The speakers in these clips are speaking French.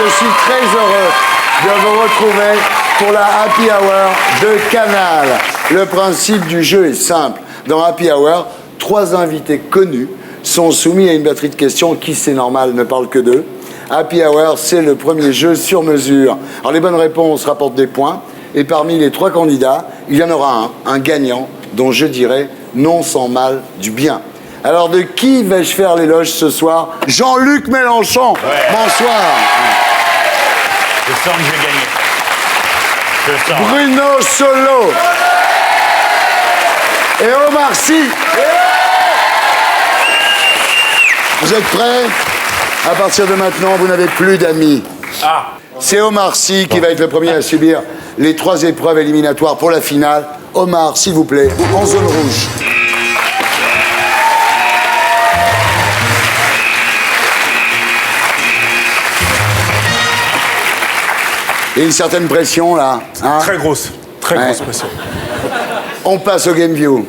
je suis très heureux de vous retrouver pour la Happy Hour de Canal. Le principe du jeu est simple. Dans Happy Hour, 3 invités connus sont soumis à une batterie de questions qui, c'est normal, ne parle que d'eux. Happy Hour, c'est le premier jeu sur mesure. Alors les bonnes réponses rapportent des points. Et parmi les 3 candidats, il y en aura un gagnant, dont je dirais non sans mal du bien. Alors de qui vais-je faire l'éloge ce soir? Jean-Luc Mélenchon. Ouais. Bonsoir. Je sens que je vais gagner. Je sens. Bruno Solo. Et Omar Sy. Vous êtes prêts? À partir de maintenant, vous n'avez plus d'amis. Ah. C'est Omar Sy qui va être le premier à subir les 3 épreuves éliminatoires pour la finale. Omar, s'il vous plaît, en zone rouge. Et une certaine pression, là. Hein? Très grosse pression. On passe au Game View.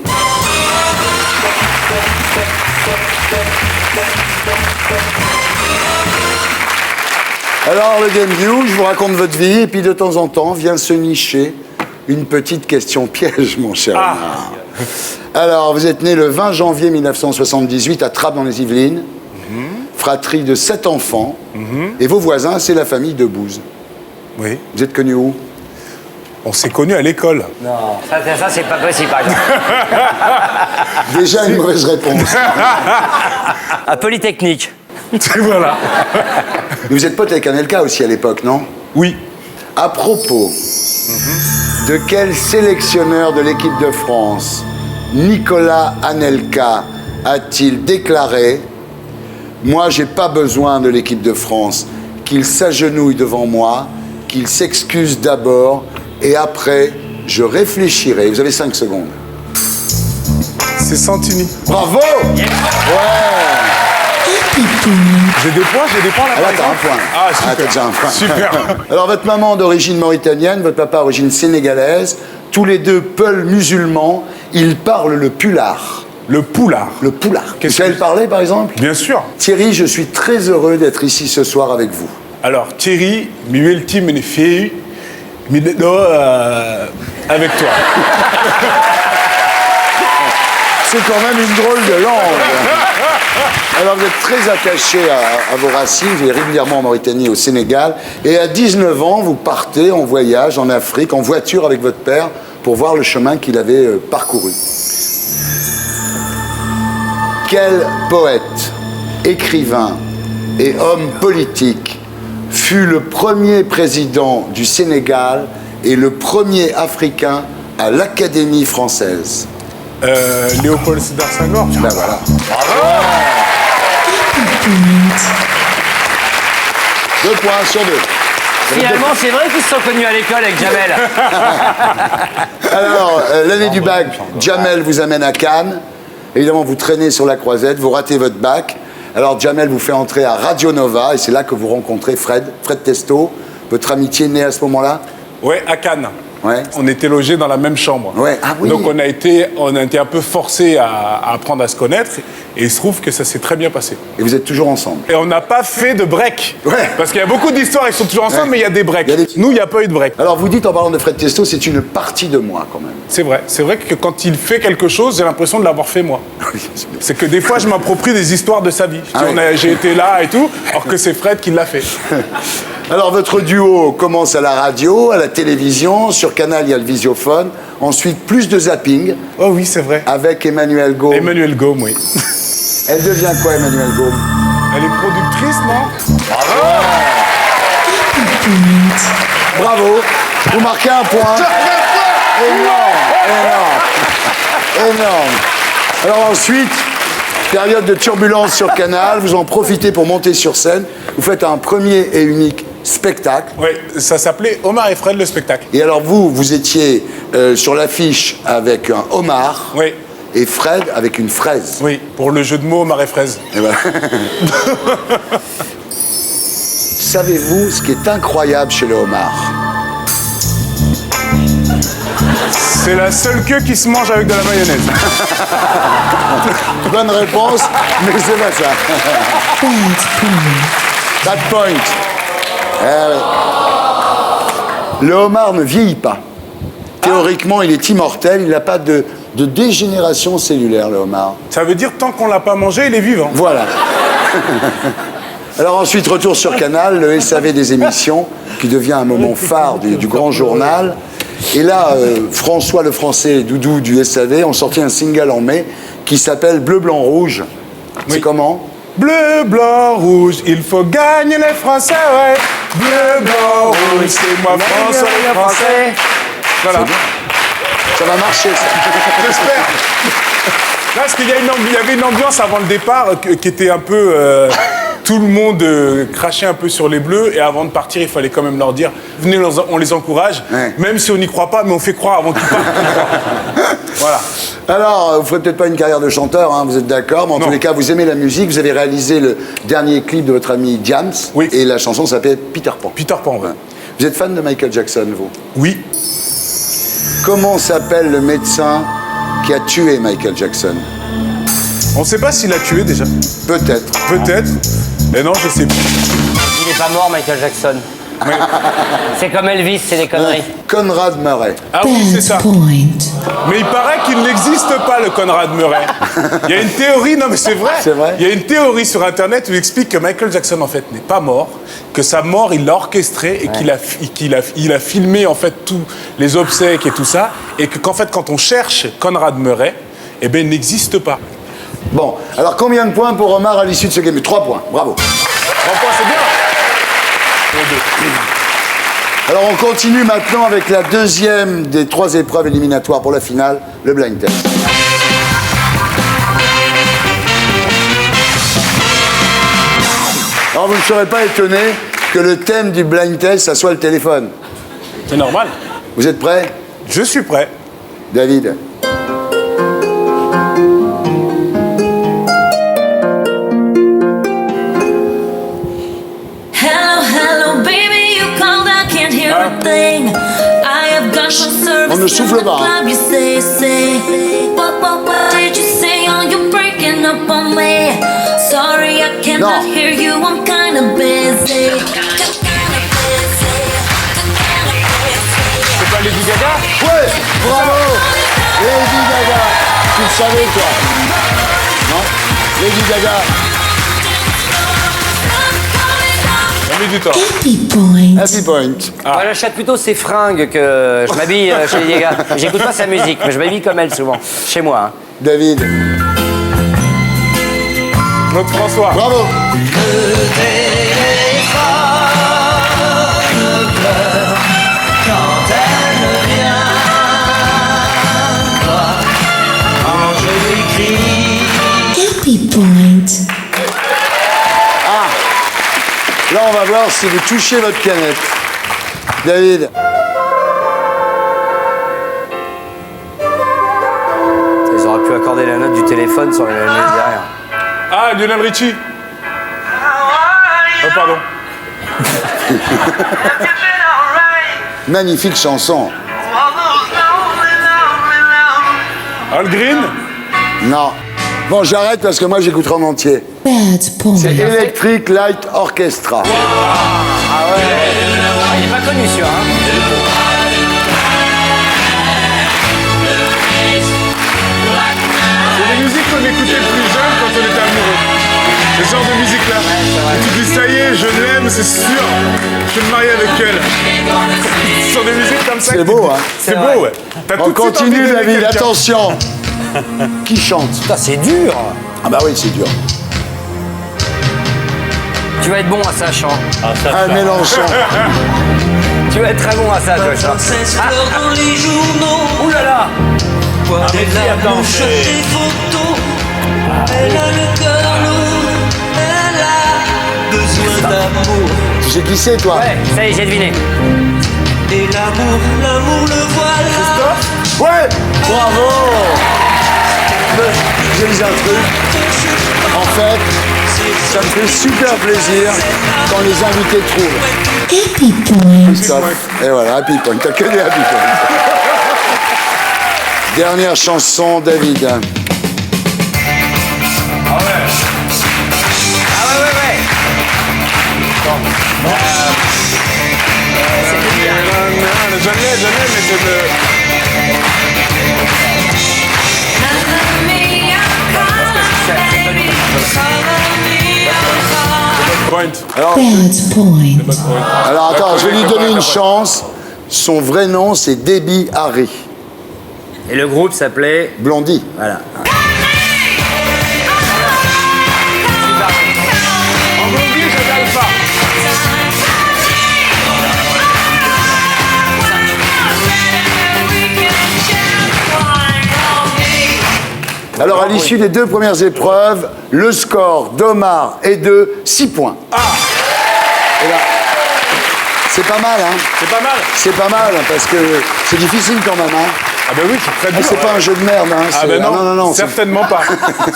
Alors, le Game View, je vous raconte votre vie, et puis de temps en temps, vient se nicher une petite question piège, mon cher Omar. Alors, vous êtes né le 20 janvier 1978 à Trappes dans les Yvelines, fratrie de 7 enfants, et vos voisins, c'est la famille Debbouze. Oui. Vous êtes connu où? On s'est connus à l'école. Non, ça c'est pas possible, par exemple. Déjà une mauvaise réponse. À Polytechnique. Voilà. Mais vous êtes pote avec Anelka aussi à l'époque, non? Oui. À propos, de quel sélectionneur de l'équipe de France Nicolas Anelka a-t-il déclaré « Moi, j'ai pas besoin de l'équipe de France, qu'il s'agenouille devant moi, qu'il s'excuse d'abord, et après, je réfléchirai. » Vous avez 5 secondes. C'est Santini. Bravo! Ouais! J'ai des points là. Ah là, t'as un point. Ah, super. t'as déjà un point. Super. Alors, votre maman d'origine mauritanienne, votre papa d'origine sénégalaise, tous les deux peuls musulmans, ils parlent le pulard. Le poulard. Le poulard. Vous Qu'est-ce savez que- le parler, par exemple? Bien sûr. Thierry, je suis très heureux d'être ici ce soir avec vous. Alors, Thierry, mi welti me fait avec toi. C'est quand même une drôle de langue. Alors, vous êtes très attaché à vos racines, vous allez régulièrement en Mauritanie et au Sénégal. Et à 19 ans, vous partez en voyage en Afrique, en voiture avec votre père, pour voir le chemin qu'il avait parcouru. Quel poète, écrivain et homme politique fut le premier président du Sénégal et le premier Africain à l'Académie française? Léopold Sédar Senghor. Ben voilà. Bravo. 2 points sur 2. Finalement, c'est vrai qu'ils se sont connus à l'école avec Jamel. Alors, l'année du bac, Jamel vous amène à Cannes. Évidemment, vous traînez sur la croisette, vous ratez votre bac. Alors, Jamel vous fait entrer à Radio Nova et c'est là que vous rencontrez Fred Testo. Votre amitié naît à ce moment-là? Ouais, à Cannes. Ouais. On était logés dans la même chambre. Ouais. Ah oui. Donc on a été un peu forcés à apprendre à se connaître et il se trouve que ça s'est très bien passé. Et vous êtes toujours ensemble? Et on n'a pas fait de break. Ouais. Parce qu'il y a beaucoup d'histoires, ils sont toujours ensemble, Ouais. mais il y a des breaks. Il y a des- Nous, il n'y a pas eu de break. Alors, vous dites en parlant de Fred Testo, c'est une partie de moi quand même. C'est vrai. C'est vrai que quand il fait quelque chose, j'ai l'impression de l'avoir fait moi. C'est que des fois, je m'approprie des histoires de sa vie. Je dis, Ah oui. j'ai été là et tout, alors que c'est Fred qui l'a fait. Alors, votre duo commence à la radio, à la télévision, sur Canal, il y a le visiophone. Ensuite, plus de zapping Oh oui, c'est vrai. avec Emmanuel Gaume. Emmanuel Gaume, oui. Elle devient quoi, Emmanuel Gaume? Elle est productrice, non? Bravo, vous marquez un point. Énorme. Alors ensuite, période de turbulence sur Canal, vous en profitez pour monter sur scène. Vous faites un premier et unique spectacle. Oui, ça s'appelait Omar et Fred, le spectacle. Et alors vous étiez sur l'affiche avec un homard Oui, et Fred avec une fraise. oui, pour le jeu de mots Omar et Fraise. Et ben- Savez-vous ce qui est incroyable chez le homard? C'est la seule queue qui se mange avec de la mayonnaise. Bonne réponse, mais c'est pas ça. Bad point. oui. Le homard ne vieillit pas. Théoriquement, il est immortel, il n'a pas de dégénération cellulaire, le homard. Ça veut dire tant qu'on l'a pas mangé, il est vivant. Voilà. Alors ensuite, retour sur Canal, le SAV des émissions, qui devient un moment phare du grand journal. Et là, François le Français et Doudou du SAV ont sorti un single en mai qui s'appelle Bleu, Blanc, Rouge. C'est comment? Bleu, blanc, rouge, il faut gagner les Français, ouais. Bleu, blanc, rouge, c'est moi François le Français. Voilà. Ça va marcher, ça. J'espère. Là, parce qu'il y avait une ambiance avant le départ qui était un peu... tout le monde crachait un peu sur les Bleus et avant de partir, il fallait quand même leur dire venez, on les encourage, ouais. Même si on n'y croit pas, mais on fait croire avant qu'ils partent. Voilà. Alors, vous ne ferez peut-être pas une carrière de chanteur, hein, vous êtes d'accord, mais en Non. tous les cas, vous aimez la musique, vous avez réalisé le dernier clip de votre ami Diams, Oui. Et la chanson s'appelle Peter Pan. Peter Pan, ouais. Vous êtes fan de Michael Jackson, vous? Oui. Comment s'appelle le médecin qui a tué Michael Jackson? On ne sait pas s'il a tué déjà. Peut-être. Peut-être. Mais non, je sais plus. Il n'est pas mort, Michael Jackson. C'est comme Elvis, c'est des conneries. Conrad Murray. Ah oui, c'est ça. Mais il paraît qu'il n'existe pas, le Conrad Murray. Il y a une théorie, non mais c'est vrai. C'est vrai. Il y a une théorie sur Internet où il explique que Michael Jackson, en fait, n'est pas mort, que sa mort, il l'a orchestrée et qu'il a filmé, en fait, tous les obsèques et tout ça, et qu'en fait, quand on cherche Conrad Murray, eh ben, il n'existe pas. Bon, alors combien de points pour Omar à l'issue de ce game? 3 points, bravo. 3 points, c'est bien. Alors on continue maintenant avec la deuxième des 3 épreuves éliminatoires pour la finale, le blind test. Alors vous ne serez pas étonné que le thème du blind test, ça soit le téléphone. C'est normal. Vous êtes prêts? Je suis prêt. David? On ne souffle pas. Non. C'est pas Lady Gaga? Ouais, bravo. Lady Gaga. Tu le savais, toi? Non? Lady Gaga. On met du temps. Happy Point. Moi, j'achète plutôt ses fringues que je m'habille chez Lady Gaga. J'écoute pas sa musique, mais je m'habille comme elle souvent. Chez moi. Hein. David. Notre François. Bravo. Happy Point. Là, on va voir si vous touchez votre canette. David. Ils auraient pu accorder la note du téléphone sur la note derrière. Ah, Lionel Richie. Oh, pardon. Magnifique chanson. Al Green. Non. Bon, j'arrête parce que moi, j'écouterai en entier. Bad Point. C'est Electric Light Orchestra. Ah ouais. Il est pas connu celui-là. Hein. C'est des musiques qu'on écoutait plus jeune quand on était amoureux. Ce genre de musique-là. Et tu dis, ça y est, je l'aime, c'est sûr. Je vais me marier avec elle. Ce sont des musiques comme ça. C'est beau, hein? C'est beau, ouais. T'as On tout de suite envie continue, d'aimer David, quelqu'un. attention. Qui chante? Putain, c'est dur. Ah bah oui, c'est dur. Tu vas être bon à ça, Chant. Ah, ça, Un Mélenchon. Tu vas être très bon à ça, toi, Chant. Ouh là là. mais si, attends, c'est... Elle a le cœur lourd, elle a besoin d'amour. Tu sais qui c'est, toi? Ouais, ça y est, j'ai deviné. Et l'amour, l'amour le voilà. Ouais. Bravo. J'ai dit un truc. En fait, ça me fait super plaisir quand les invités trouvent. Happy Point. Christophe. Et voilà, Happy Point. T'as que des Happy Point. Dernière chanson, David. Ah ouais. point. Alors, Bad point. alors attends, je vais lui donner une chance. Son vrai nom, c'est Debbie Harry. Et le groupe s'appelait... Blondie. Voilà. Alors, à l'issue des 2 premières épreuves, le score d'Omar est de 6 points. Et là, c'est pas mal, hein? C'est pas mal. C'est pas mal, parce que c'est difficile quand même, hein? Ah ben oui, c'est très Ah, dur. c'est pas un jeu de merde, hein? Ah ben non, non, c'est- certainement pas.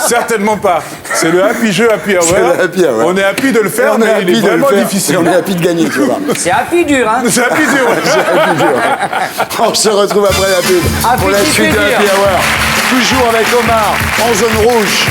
Certainement pas. C'est le happy jeu, happy hour. C'est le happy hour. On est happy de le faire, on est mais il happy est de le vraiment faire, difficile. et on est happy de gagner, tu vois. C'est happy dur, hein? C'est happy dur. Happy dur. On se retrouve après la pub pour la Happy suite de plaisir. Happy Hour. Toujours avec Omar en zone rouge.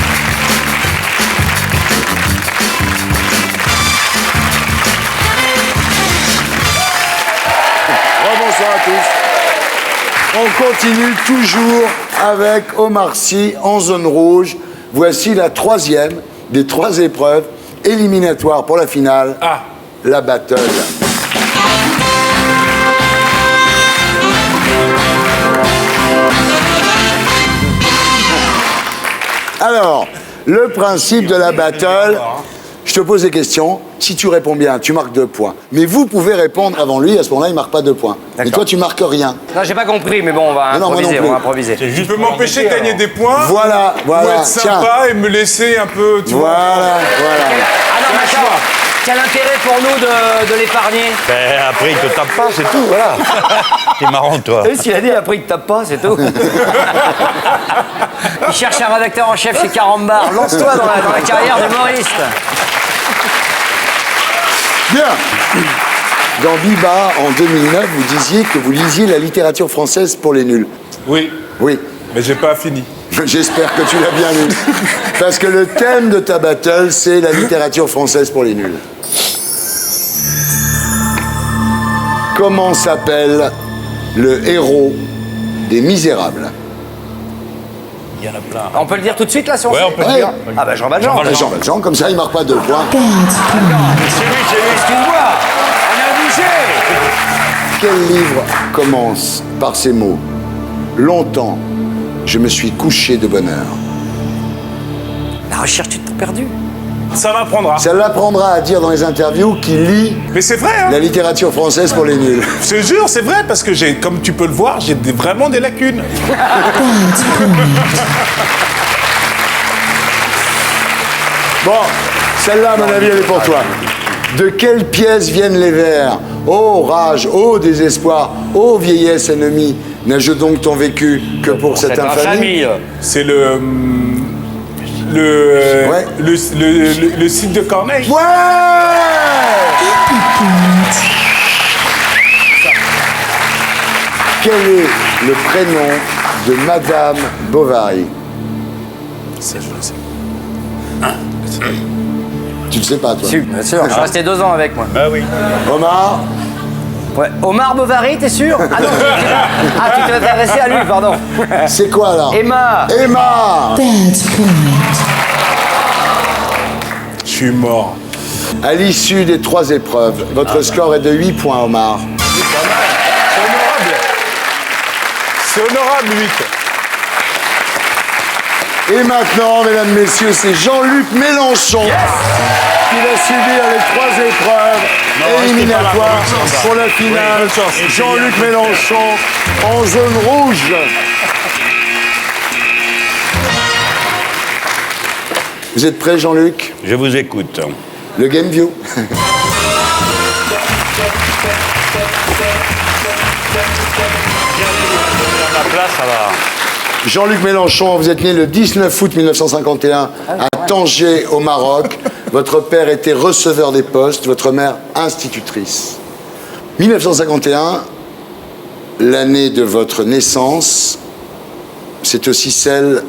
Rebonsoir à tous. On continue toujours avec Omar Sy en zone rouge. Voici la 3e des 3 épreuves éliminatoires pour la finale, Ah, la battle. Alors, le principe de la battle, je te pose des questions. Si tu réponds bien, tu marques 2 points. Mais vous pouvez répondre avant lui, à ce moment-là, il ne marque pas 2 points. Mais D'accord. toi, tu marques rien. Non, j'ai pas compris, mais bon, on va Non, moi non improviser, plus. on va improviser. C'est tu juste peux pour m'empêcher de l'embêter, gagner des points. Voilà, Ou voilà. être sympa et me laisser un peu, tu vois. Voilà. Ah non, mais attends, quel intérêt pour nous de l'épargner? Ben, après, il te tape pas, c'est tout, voilà. T'es marrant, toi. Et s'il a dit après il te tape pas, c'est tout. Il cherche un rédacteur en chef chez Carambar. Lance-toi dans la carrière d'humoriste. Bien. Dans Biba, en 2009, vous disiez que vous lisiez la littérature française pour les nuls. Oui, Oui. mais j'ai pas fini. J'espère que tu l'as bien lu. Parce que le thème de ta battle, c'est la littérature française pour les nuls. Comment s'appelle le héros des Misérables? Il y en a plein. On peut le dire tout de suite là si on Ouais, sait on peut le Ouais. dire. Ah bah Jean Valjean. Jean Valjean, comme ça, il marque pas 2 points. Bad point. Excuse-moi, on est obligé. Quel livre commence par ces mots? Longtemps, je me suis couché de bonne heure. La recherche du temps perdu. Ça m'apprendra. Ça l'apprendra à dire dans les interviews qu'il lit Mais c'est vrai, hein. la littérature française pour les nuls. Je te jure, c'est vrai, parce que comme tu peux le voir, j'ai vraiment des lacunes. Bad point. Bon, celle-là, à mon avis, elle est pour toi. De quelle pièce viennent les vers? Ô rage, ô désespoir, ô vieillesse ennemie, n'ai-je donc ton vécu que pour cette infamie? C'est le Ouais. le site de Corneille. Ouais! Happy point. Quel est le prénom de Madame Bovary? Ça, je le sais. Tu le sais pas, toi? Bien sûr, je suis resté 2 ans avec moi. Bah oui. Omar? Ouais. Omar Bovary, t'es sûr? Ah non, tu t'es intéressé à lui, pardon. C'est quoi, là? Emma. Emma! Bad point. Je suis mort. À l'issue des 3 épreuves, votre score est de 8 points, Omar. C'est honorable. C'est honorable, 8. Et maintenant, mesdames, messieurs, c'est Jean-Luc Mélenchon qui va subir les 3 épreuves éliminatoires pour la finale. bonne chance. Jean-Luc Mélenchon en zone rouge. Vous êtes prêt, Jean-Luc? Je vous écoute. Le Game View. À ma place, ça va. Jean-Luc Mélenchon, vous êtes né le 19 août 1951 à Tanger, au Maroc. Votre père était receveur des postes, votre mère institutrice. 1951, l'année de votre naissance, c'est aussi celle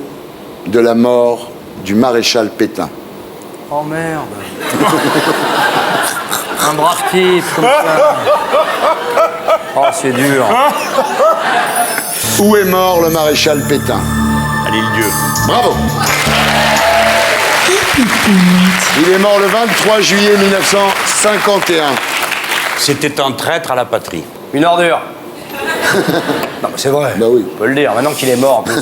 de la mort du maréchal Pétain. Oh merde. Un brave type comme ça. Oh, c'est dur. Où est mort le maréchal Pétain? À l'île-Dieu. Bravo. Il est mort le 23 juillet 1951. C'était un traître à la patrie. Une ordure. Non, mais c'est vrai. Bah oui. On peut le dire, maintenant qu'il est mort. En plus.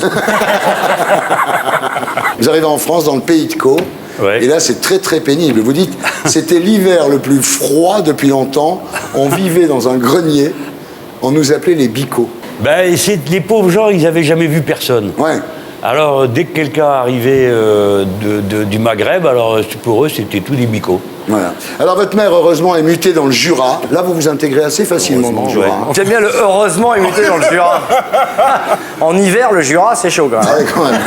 Vous arrivez en France, dans le pays de Caux, Ouais. et là c'est très très pénible. Vous dites, c'était l'hiver le plus froid depuis longtemps, on vivait dans un grenier, on nous appelait les bicots. Ben, les pauvres gens, ils n'avaient jamais vu personne. Ouais. Alors, dès que quelqu'un arrivait du Maghreb, alors pour eux, c'était tout des bicots. Voilà. Alors votre mère, heureusement, est mutée dans le Jura. Là, vous vous intégrez assez facilement dans le Jura. ouais. hein. J'aime bien le heureusement imité dans le Jura. En hiver, le Jura, c'est chaud quand même. Ah ouais, quand même.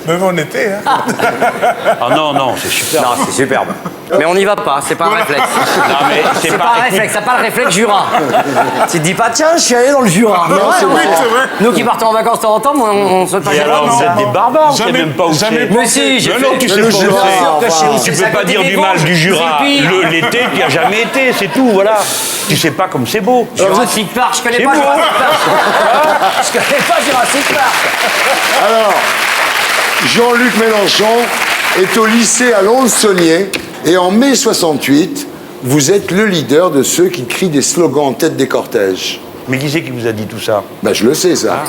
Même en été, hein. Ah non, non, c'est super. Non, c'est superbe. Mais on n'y va pas, c'est pas un réflexe. Non, mais C'est pas un réflexe, t'as pas le réflexe Jura. Tu te dis pas, tiens, je suis allé dans le Jura. Non, c'est vrai. Nous qui partons en vacances de temps en temps, on se fait pas Et jamais alors, dans vous le êtes des barbares, vous savez Jamais- même pas où jamais c'est. Mais si, j'ai Mais fait. non, tu sais le pas où Jura, c'est. sûr que chez vous, Tu c'est à peux pas côté dire des du mal Vosges. du Jura. C'est pire. L'été, tu n'y as jamais été, c'est tout, voilà. Tu sais pas comme c'est beau. Jurassic Park, je connais C'est pas beau. Jurassic Park. Je connais pas Jurassic Park. Alors, Jean-Luc Mélenchon est au lycée à Lons-Saunier et en mai 68, vous êtes le leader de ceux qui crient des slogans en tête des cortèges. Mais qui c'est qui vous a dit tout ça? Ben, je le sais, ça.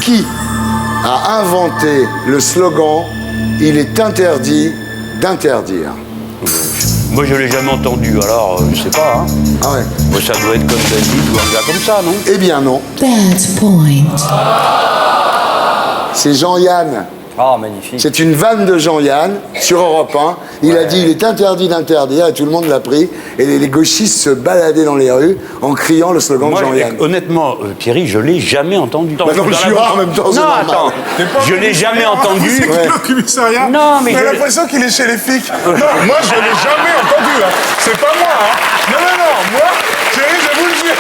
Qui a inventé le slogan « Il est interdit d'interdire » Moi, je l'ai jamais entendu, alors je sais pas. Hein. Ah ouais. Moi, ça doit être comme David ou un gars comme ça, non? Eh bien non, Bad point. c'est Jean-Yann. Oh, magnifique. C'est une vanne de Jean-Yann sur Europe 1. Il a dit il est interdit d'interdire et tout le monde l'a pris. Et les gauchistes se baladaient dans les rues en criant le slogan Moi, de Jean-Yann. honnêtement, Thierry, je l'ai jamais entendu. Bah, dans le Jura, en même temps, c'est Non, normal. attends, je l'ai jamais entendu. C'est qui au commissariat? Non, mais On a je- l'impression qu'il est chez les flics. Non, moi, je l'ai jamais entendu, là. C'est pas moi, hein. Non. Moi, Thierry, je vous le dis.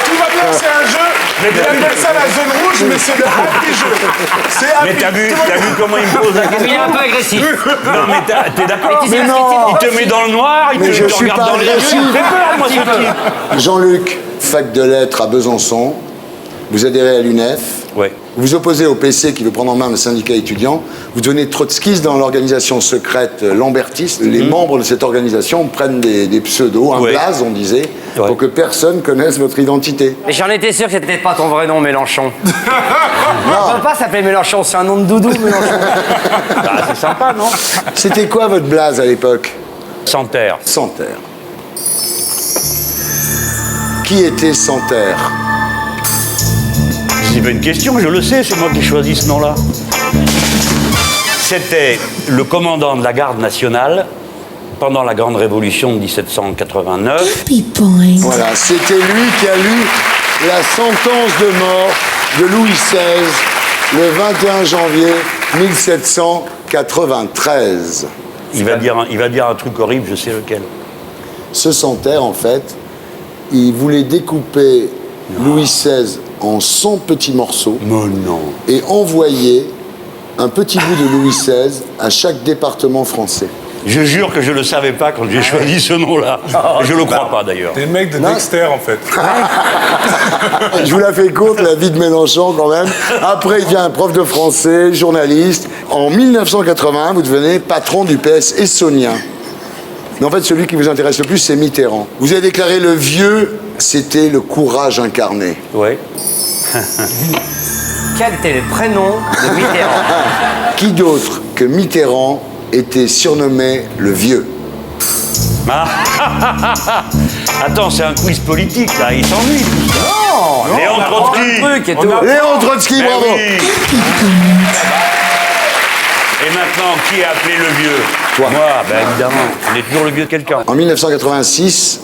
Tout va bien, c'est un jeu. Mais Il appelle ça la zone rouge, mais c'est le happy-jeu. C'est Mais happy. t'as vu, Tout va bien. comment il me pose la question? Il est un peu agressif. Non, mais t'es d'accord? Mais tu sais, Il te met dans le noir, il Mais je te suis regarde pas dans les yeux. agressif. Il me fait peur, moi, ce type. Jean-Luc, fac de lettres à Besançon. Vous adhérez à l'UNEF. Ouais. Vous vous opposez au PC qui veut prendre en main le syndicat étudiant. Vous devenez trotskiste dans l'organisation secrète lambertiste. Les membres de cette organisation prennent des pseudos, un Ouais. blaze, on disait, Ouais. pour que personne connaisse votre identité. Mais j'en étais sûr que c'était pas ton vrai nom, Mélenchon. On peut pas s'appeler Mélenchon, c'est un nom de doudou, Mélenchon. Ah, c'est sympa, non? C'était quoi votre blaze à l'époque? Santerre. Santerre. Qui était Santerre? C'est pas une question, je le sais, c'est moi qui ai choisi ce nom-là. C'était le commandant de la garde nationale pendant la grande révolution de 1789. Happy point. Voilà, c'était lui qui a lu la sentence de mort de Louis XVI le 21 janvier 1793. Il va dire un truc horrible, je sais lequel. Ce Santerre, en fait, il voulait découper Louis XVI en 100 petits morceaux Mais non. et envoyer un petit bout de Louis XVI à chaque département français. Je jure que je le savais pas quand j'ai choisi ce nom-là. Je le crois pas d'ailleurs. Des mecs de Non. Dexter, en fait. Je vous la fais courte, la vie de Mélenchon quand même. Après, il devient prof de français, journaliste. En 1981, vous devenez patron du PS essonien. Mais en fait, celui qui vous intéresse le plus, c'est Mitterrand. Vous avez déclaré le vieux, c'était le courage incarné. Ouais. Quel était le prénom de Mitterrand? Qui d'autre que Mitterrand était surnommé le vieux? Ah. Attends, c'est un quiz politique là, il s'ennuie tout ça. Non, Léon on apprend Trotsky. un truc et tout. Léon Trotsky, Ben bravo. oui. Et maintenant, qui a appelé le vieux? Toi. Moi, ben évidemment. On est toujours le vieux de quelqu'un. En 1986,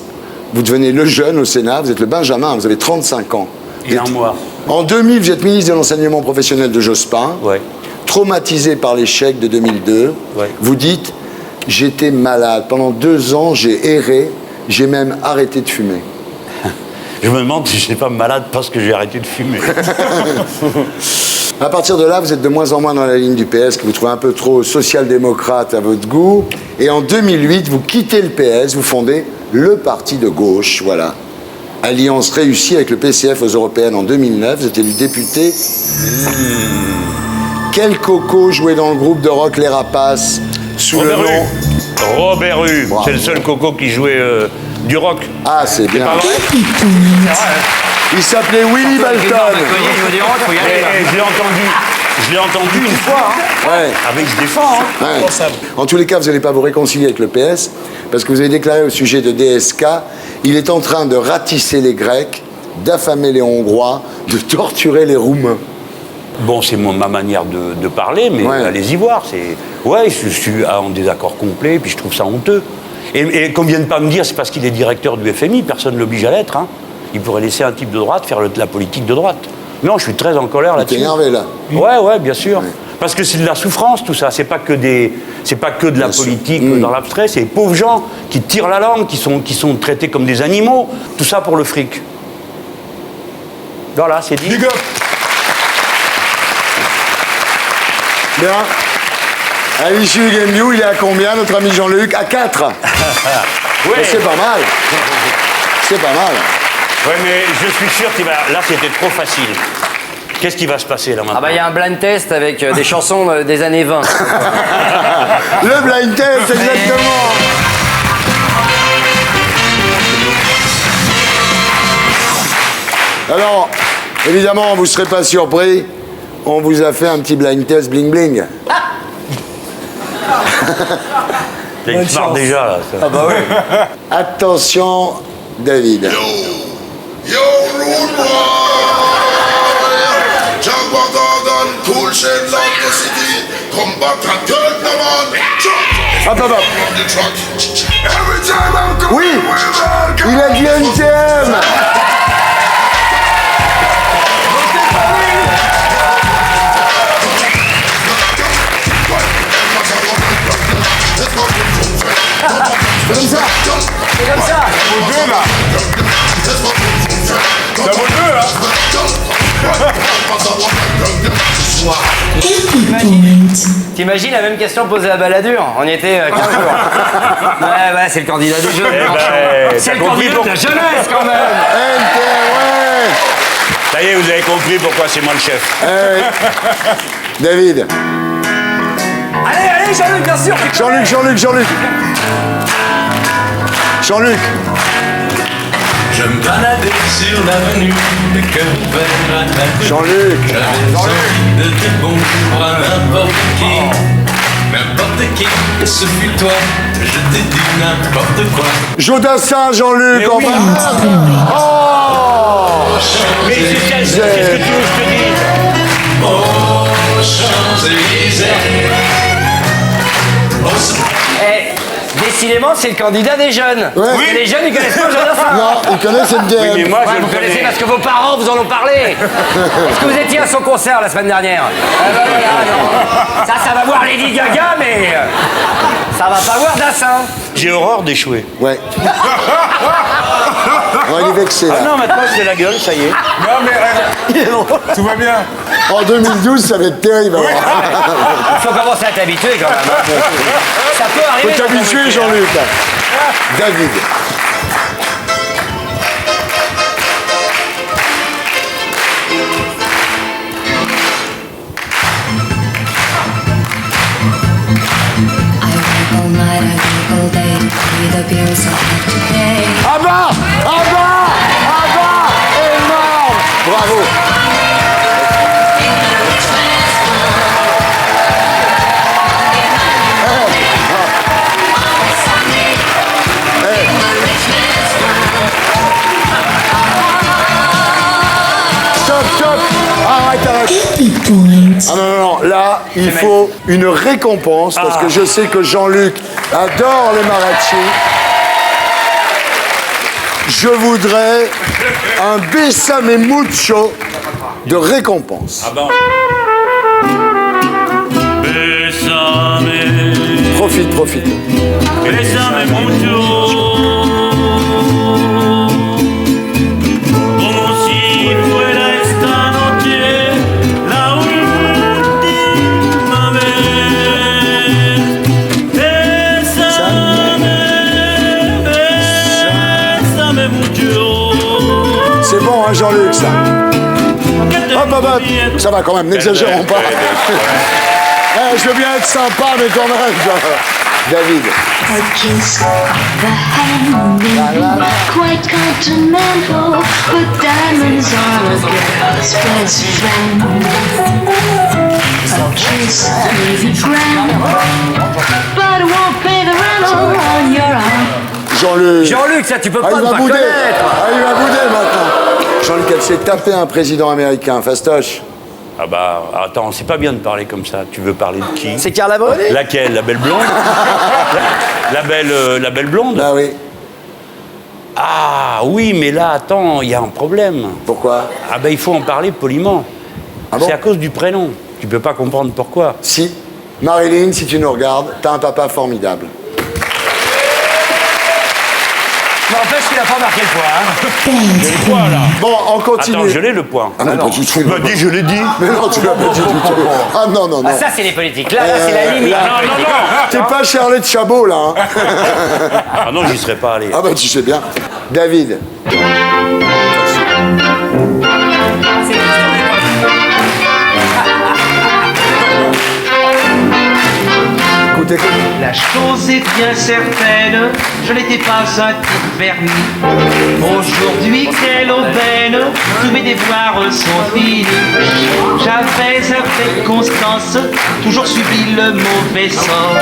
vous devenez le jeune au Sénat, vous êtes le Benjamin, vous avez 35 ans. Et un mois. En 2000, vous êtes ministre de l'enseignement professionnel de Jospin. Ouais. Traumatisé par l'échec de 2002, Ouais. vous dites « J'étais malade. Pendant 2 ans, j'ai erré. J'ai même arrêté de fumer. Je me demande si je n'étais pas malade parce que j'ai arrêté de fumer. » À partir de là, vous êtes de moins en moins dans la ligne du PS, que vous trouvez un peu trop social-démocrate à votre goût. Et en 2008, vous quittez le PS, vous fondez le parti de gauche, voilà. Alliance réussie avec le PCF aux européennes en 2009, vous êtes élu député. Quel coco jouait dans le groupe de rock Les Rapaces sous Robert le nom... Hue. Robert Hue. Bravo. C'est le seul coco qui jouait du rock. Ah, c'est bien. Pas vrai? Il s'appelait Willie Balton. Je l'ai entendu une fois. Hein. Ouais. Ah mais il se défend. Hein. Ouais. En tous les cas, vous n'allez pas vous réconcilier avec le PS, parce que vous avez déclaré au sujet de DSK, il est en train de ratisser les Grecs, d'affamer les Hongrois, de torturer les Roumains. Bon, c'est ma manière de parler, mais Ouais. allez-y voir. Ouais, je suis en désaccord complet, puis je trouve ça honteux. Et qu'on vienne pas me dire, c'est parce qu'il est directeur du FMI, personne ne l'oblige à l'être. Hein. Il pourrait laisser un type de droite faire la politique de droite. Non, je suis très en colère là-dessus. T'es énervé, là. Ouais, bien sûr. Ouais. Parce que c'est de la souffrance, tout ça. C'est pas que de la politique dans l'abstrait. C'est les pauvres gens qui tirent la langue, qui sont traités comme des animaux. Tout ça pour le fric. Voilà, c'est dit. Big up. Bien. À l'issue du Game View, il est à combien, notre ami Jean-Luc? À 4. Ouais. C'est pas mal. C'est pas mal. Ouais, mais je suis sûr qu'il va. Là, c'était trop facile. Qu'est-ce qui va se passer là maintenant? Ah bah il y a un blind test avec des chansons des années 20. Le blind test, exactement. Alors, évidemment, vous ne serez pas surpris. On vous a fait un petit blind test bling bling. Il se marre déjà là. Ça. Ah bah oui. Attention, David. Yo, rude boy! Jaguar Garden, cool shade like the city. Come back and get the man. Hop, hop, hop. Every time I'm coming, Oui, we il a dit NTM. C'est comme ça. C'est comme ça. Deux, là. Ça vaut deux, là. T'imagines la même question posée à Balladur? On y était 15 jours. Ouais, c'est le candidat des jeunes. C'est t'as le compris candidat de la jeunesse quand même. NTM, ouais. Ça y est, vous avez compris pourquoi c'est moi le chef. David. Allez, Jean-Luc, bien sûr. Jean-Luc. Je me baladais sur l'avenue, le cœur ouvert à la vie. Jean-Luc. J'avais envie de dire bonjour à n'importe qui, et ce fut toi, je t'ai dit n'importe quoi. Jodassin, Jean-Luc. Mais oui. Oh. Mais qu'est-ce que tu veux que je te dise? Oh, Champs-Élysées. Décidément, c'est le candidat des jeunes. Ouais. Parce que les jeunes, ils connaissent pas Jodassin. Non, il connaît cette Oui, mais game. moi, Ouais, je vous le connaissez connais. parce que vos parents vous en ont parlé. Est-ce que vous étiez à son concert la semaine dernière? Voilà, non. Ça va voir Lady Gaga, mais ça va pas voir Dassin. J'ai horreur d'échouer. Ouais. On il est vexé, là. Ah non, maintenant c'est la gueule, ça y est. Non, mais tout va bien. En 2012, ça va être terrible. Il faut commencer à t'habituer quand même. Hein. Ça peut arriver. Faut t'habituer, Jean-Luc. David. All night, I work all day to pay the bills I have to pay. Ah bah, énorme. Bravo. Stop. Arrête. Big point. Ah non, là, il faut une récompense, parce que je sais que Jean-Luc adore les marachis. Je voudrais un Bésame Mucho de récompense. Ah bon? Profite. Bésame mucho. Como si fuera esta noche la última vez. Bésame mucho. C'est bon, hein, Jean-Luc, ça. Hop, ça va quand même, n'exagérons pas. Je veux bien être sympa, mais quand même. David. A kiss the hand may be quite continental, but diamonds are a girl's best friend. A kiss may be grand, but it won't pay the rental on your own. Jean-Luc. Jean-Luc, ça tu peux pas il ne va pas bouder. connaître. Il va bouder maintenant. Jean-Luc, elle s'est tapé un président américain, fastoche. Ah bah, attends, c'est pas bien de parler comme ça. Tu veux parler de qui? C'est Carla Bruni. Laquelle? La belle blonde? la belle blonde? Ah oui. Ah oui, mais là, attends, il y a un problème. Pourquoi? Ah ben, il faut en parler poliment. Ah bon? C'est à cause du prénom. Tu peux pas comprendre pourquoi. Si. Marilyn, si tu nous regardes, t'as un papa formidable. N'empêche qu'il a pas marqué le point. J'ai le point, là. Bon, on continue. Attends, je l'ai le point. Ah non, pas du tout. Tu m'as dit, je l'ai dit. Mais non, tu l'as pas dit du tout. Ah non, non, non. Ah, ça, c'est les politiques. Là, c'est la limite. là, des politiques. T'es pas Charlotte Chabot, là. Hein. Ah non, j'y serais pas allé. Ah bah, tu sais bien. David. Écoute, écoute. La chose est bien certaine, je n'étais pas un type verni. Aujourd'hui, quelle aubaine, tous mes devoirs sont finis. J'avais avec constance toujours subi le mauvais sort.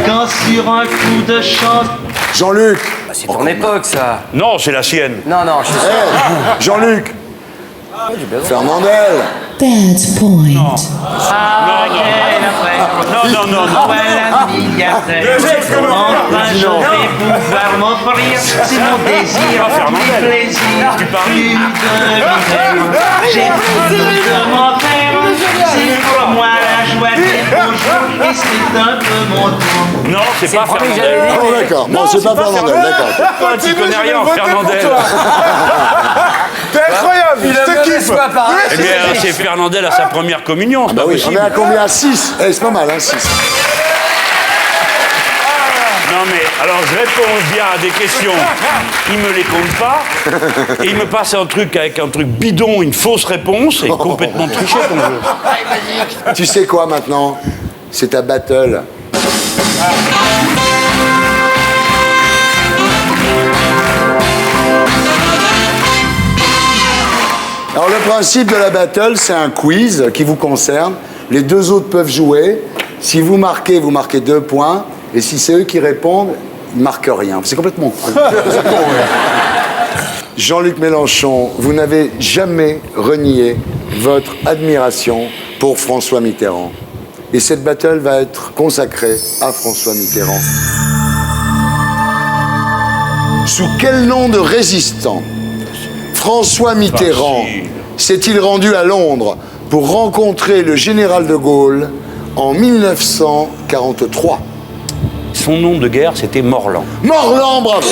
Quand sur un coup de chance, Jean-Luc. C'est ton époque, ça. Non, c'est la sienne. Non, non, je suis sûr. Jean-Luc. Fernandel. Bad point. ah, quelle affaire. Non, non, non, non. Voilà milliardaire. Enfin, je vais pouvoir m'offrir, c'est mon désir, du plaisir, plus de misère. J'ai plus de m'en faire, c'est pour moi la joie des beaux jours, et c'est un peu mon tour. Non, c'est pas le premier que j'avais Fernandel. Oh, d'accord. Non, c'est pas Fernandel, d'accord. Toi, tu connais rien en Fernandel. T'es incroyable, Il je a te mauvaise kiffe. foi, pareil. Eh bien, c'est Fernandel à sa première communion. C'est Bah pas oui, on est possible. à combien? 6. C'est pas mal, hein, 6. Non, mais alors je réponds bien à des questions. Il me les compte pas. Et il me passe un truc avec un truc bidon, une fausse réponse, et complètement triché ton jeu. Tu sais quoi maintenant? C'est ta battle. Alors le principe de la battle, c'est un quiz qui vous concerne. Les deux autres peuvent jouer. Si vous marquez 2 points. Et si c'est eux qui répondent, ils ne marquent rien. C'est complètement con. Jean-Luc Mélenchon, vous n'avez jamais renié votre admiration pour François Mitterrand. Et cette battle va être consacrée à François Mitterrand. Sous quel nom de résistant François Mitterrand s'est-il rendu à Londres pour rencontrer le général de Gaulle en 1943 ? Son nom de guerre, c'était Morland. Morland, bravo!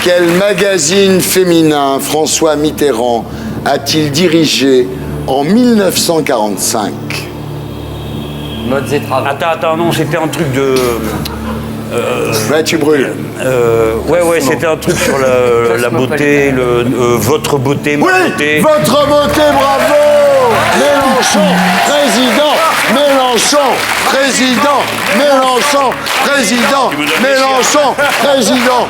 Quel magazine féminin François Mitterrand a-t-il dirigé en 1945? Modes et travaux. Attends, non, c'était un truc de... Ouais, tu brûles. Ouais, c'était un truc sur la beauté, votre beauté, ma Oui, beauté. votre beauté, bravo! Mélenchon, président! Mélenchon, président! Mélenchon, président! Mélenchon, président!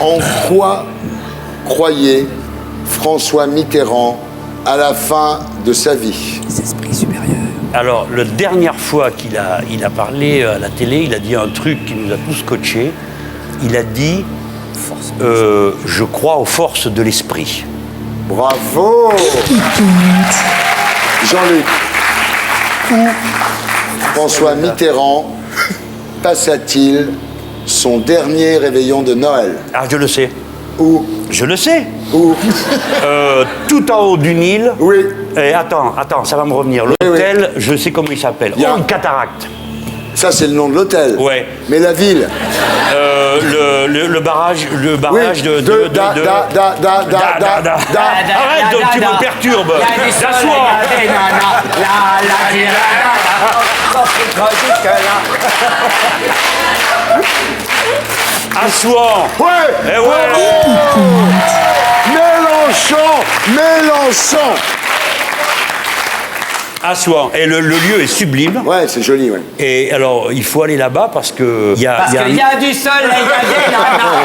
En quoi croyait François Mitterrand à la fin de sa vie? Alors, la dernière fois qu'il a parlé à la télé, il a dit un truc qui nous a tous scotchés. Il a dit je crois aux forces de l'esprit. Bravo! Jean-Luc, où François Mitterrand passa-t-il son dernier réveillon de Noël? Ah, je le sais. Où? Je le sais. Où? Tout en haut d'une île. Oui. Et attends, ça va me revenir. L'hôtel, je sais comment il s'appelle. Il y a- Old Cataract. Ça, c'est le nom de l'hôtel. Ouais. Mais la ville? Le barrage, Oui, de... da. Arrête, donc tu me perturbes. D'asseoir. foutre jusque-là. Assouan. Ouais. Eh ouais. Mélenchon. Assouan. Et le lieu est sublime. Ouais, c'est joli, ouais. Et alors, il faut aller là-bas parce que il y a. Parce qu'il y a du soleil, il y a des nanas.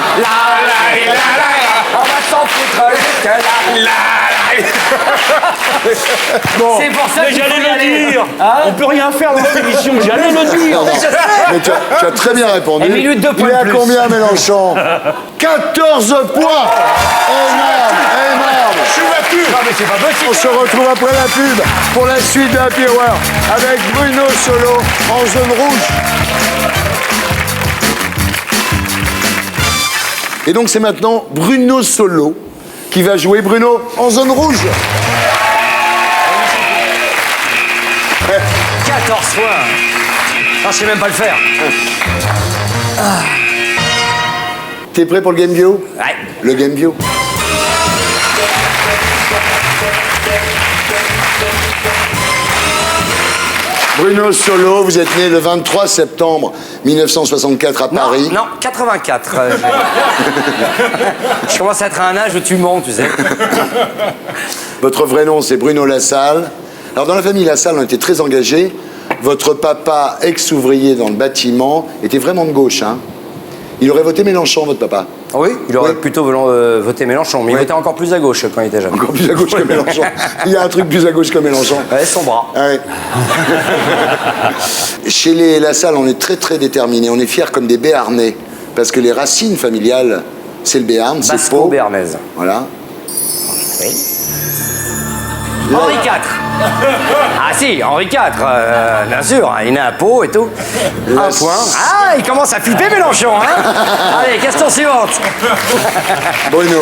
On va s'en foutre jusque-là. Bon. C'est pour ça Mais qu'il faut j'allais y le aller. dire. Hein? On peut rien faire dans cette émission. J'allais le dire. Mais tu as très bien répondu. Une minute, 2 points Il est de à plus. combien, Mélenchon? 14 points. Énorme. Je suis battu. Non, mais c'est pas possible. On se retrouve après la pub pour la suite de Happy Hour avec Bruno Solo en zone rouge. Et donc c'est maintenant Bruno Solo qui va jouer Bruno en zone rouge. 14 fois. Non, je sais même pas le faire. T'es prêt pour le Game View? Ouais. Le Game View. Bruno Solo, vous êtes né le 23 septembre 1964 à Paris. Non, 84. Je commence à être à un âge où tu montes, tu sais. Votre vrai nom, c'est Bruno Lassalle. Alors, dans la famille Lassalle, on était très engagés. Votre papa, ex-ouvrier dans le bâtiment, était vraiment de gauche, hein. Il aurait voté Mélenchon, votre papa. Oui, il aurait Oui. plutôt voté Mélenchon, mais il Ouais. votait encore plus à gauche quand il était jeune. Encore plus à gauche que Mélenchon. Il y a un truc plus à gauche que Mélenchon. Ouais, son bras. Ah ouais. Chez les Lassalle, on est très très déterminés. On est fiers comme des Béarnais. Parce que les racines familiales, c'est le Béarn, c'est Pau. Basco-béarnaise. Voilà. Oui. Henri IV. Ah si, Henri IV, bien sûr, hein, il est né à Pau et tout. Un point. Ah, il commence à flipper Mélenchon, hein. Allez, question suivante. Bruno.